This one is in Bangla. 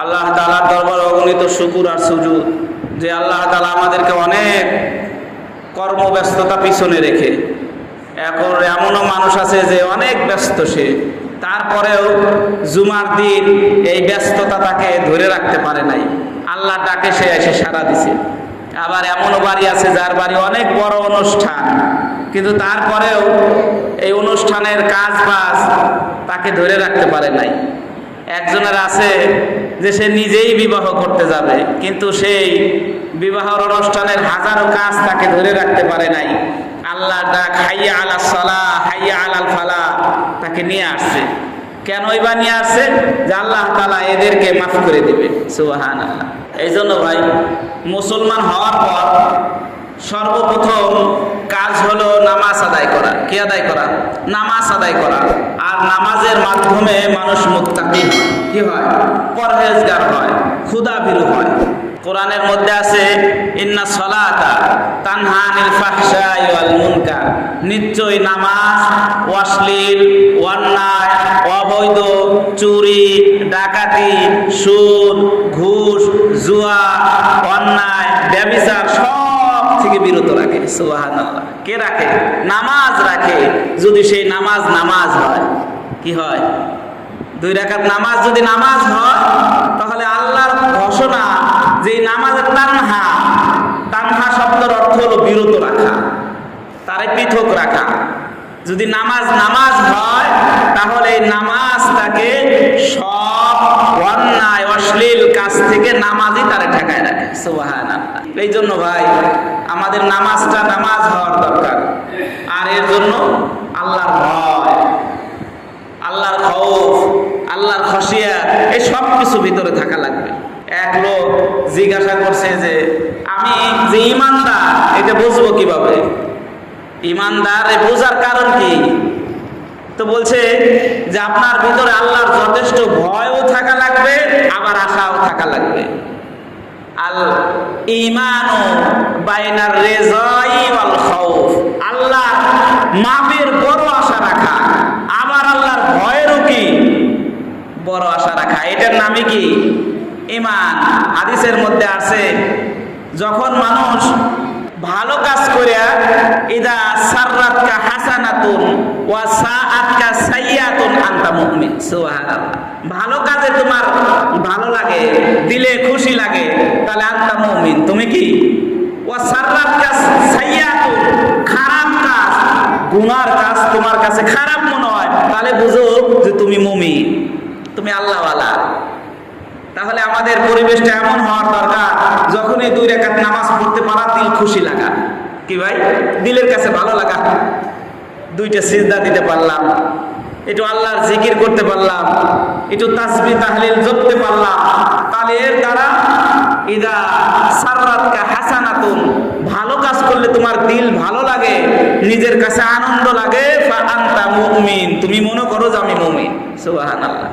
আল্লাহ তাআলার দরবারে অগণিত শুকর আর সুজুদ যে আল্লাহ তাআলা আমাদেরকে অনেক কর্মব্যস্ততা পিছনে রেখে, এখন এমনও মানুষ আছে যে অনেক ব্যস্ত, সে তারপরেও জুমার দিন এই ব্যস্ততা তাকে ধরে রাখতে পারে নাই, আল্লাহ ডাকে সে এসে সাড়া দিছে। আবার এমনও বাড়ি আছে যার বাড়ি অনেক বড় অনুষ্ঠান, কিন্তু তারপরেও এই অনুষ্ঠানের কাজ বাজ তাকে ধরে রাখতে পারে নাই। একজনের আছে যে সে নিজেই বিবাহ করতে যাবে, কিন্তু সেই বিবাহের অনুষ্ঠানের হাজারো কাজ তাকে ধরে রাখতে পারে নাই। আল্লাহ ডাক হাইয়া আলাস সালাহ হাইয়া আলাল ফালাহ তাকে নিয়ে আসছে। কেনই বা নিয়ে আসছে? যে আল্লাহ তাআলা এদেরকে মাফ করে দিবে। সুবহানাল্লাহ। এই জন্য ভাই, মুসলমান হওয়ার পর সর্বপ্রথম কাজ হলো নামাজ আদায় করা। কি আদায় করা? নামাজ আদায় করা। আর নামাজের মাধ্যমে মানুষ মুত্তাকি হয়, কি হয়? পরহেজগার হয়, ক্ষুধাভীরু হয়। কোরআনের মধ্যে আছে ইন্না সলাতা তানহা আনিল ফাহশাই ওয়াল মুনকার, নিশ্চয়ই নামাজ অশ্লীল, অন্যায়, অবৈধ, চুরি, ডাকাতি, সুদ, ঘুষ, জুয়া, অন্যায়, ব্যভিচার সব থেকে বিরত রাখে। সুবহানাল্লাহ। কে রাখে? নামাজ রাখে। যদি সেই নামাজ হয়, কি হয়? 2 রাকাত নামাজ যদি নামাজ হয়, তাহলে আল্লাহর ঘোষণা যে নামাজের তানহা শব্দের অর্থ হলো বিরত রাখা, তারে পৃথক রাখা। যদি নামাজ হয়, তাহলে এই নামাজ তাকে সব অন্যায় অশ্লীল কাজ থেকে নামাজই তারে ঠেকায় রাখে। সুবহানাল্লাহ। এই জন্য ভাই, আমাদের নামাজ হওয়ার দরকার। আর এর জন্য আল্লাহর ভয়, আল্লাহর খৌফ, আল্লাহর খশিয়াত, এই সব কিছু ভিতরে থাকা লাগবে। এক লোক জিজ্ঞাসা করছে যে আমি যে ইমানদার, এটা বুঝবো কিভাবে? ইমানদার বোঝার কারণ কি? তো বলছে যে আপনার ভিতরে আল্লাহর যথেষ্ট ভয়ও থাকা লাগবে, আবার আশাও থাকা লাগবে। আল ঈমানু বাইনার রিজাই ওয়াল খাউফ, আল্লাহ মাফের বড় আশা রাখা, আবার আল্লাহর ভয়েরও কি বড় আশা রাখা। এটার নামই কি? ঈমান। হাদিসের মধ্যে আছে, যখন মানুষ ভালো কাজ করে, ইদা সাররাতকা হাসানাতুন ওয়া সাআতকা সাইয়্যাতুন আনতা মুমিন। সুবহানাল্লাহ। ভালো কাজে তোমার ভালো লাগে, দিলে খুশি লাগে, তাহলে আনতা মুমিন, তুমি কি? ওয়া সাররাতকা সাইয়্যাতুন, খারাপ কাজ, গুনার কাজ তোমার কাছে খারাপ মনে হয়, তাহলে বুঝো যে তুমি মুমিন, তুমি আল্লাহওয়ালা। তাহলে আমাদের পরিবেশটা এমন হওয়ার দরকার, যখনই 2 রাকাত নামাজ পড়তে পারা, দিল খুশি লাগা। কি ভাই? দিলের কাছে ভালো লাগা। 2টা সিজদা দিতে পারলাম, একটু আল্লাহর জিকির করতে পারলাম, একটু তাসবিহ তাহলিল জপতে পারলাম, তাহলে এর দ্বারা ইদা সাররাতকা হাসানাতুন, ভালো কাজ করলে তোমার দিল ভালো লাগে, নিজের কাছে আনন্দ লাগে, ফা আনতা মুমিন, তুমি মনে করো যে আমি মুমিন। সুবহানাল্লাহ।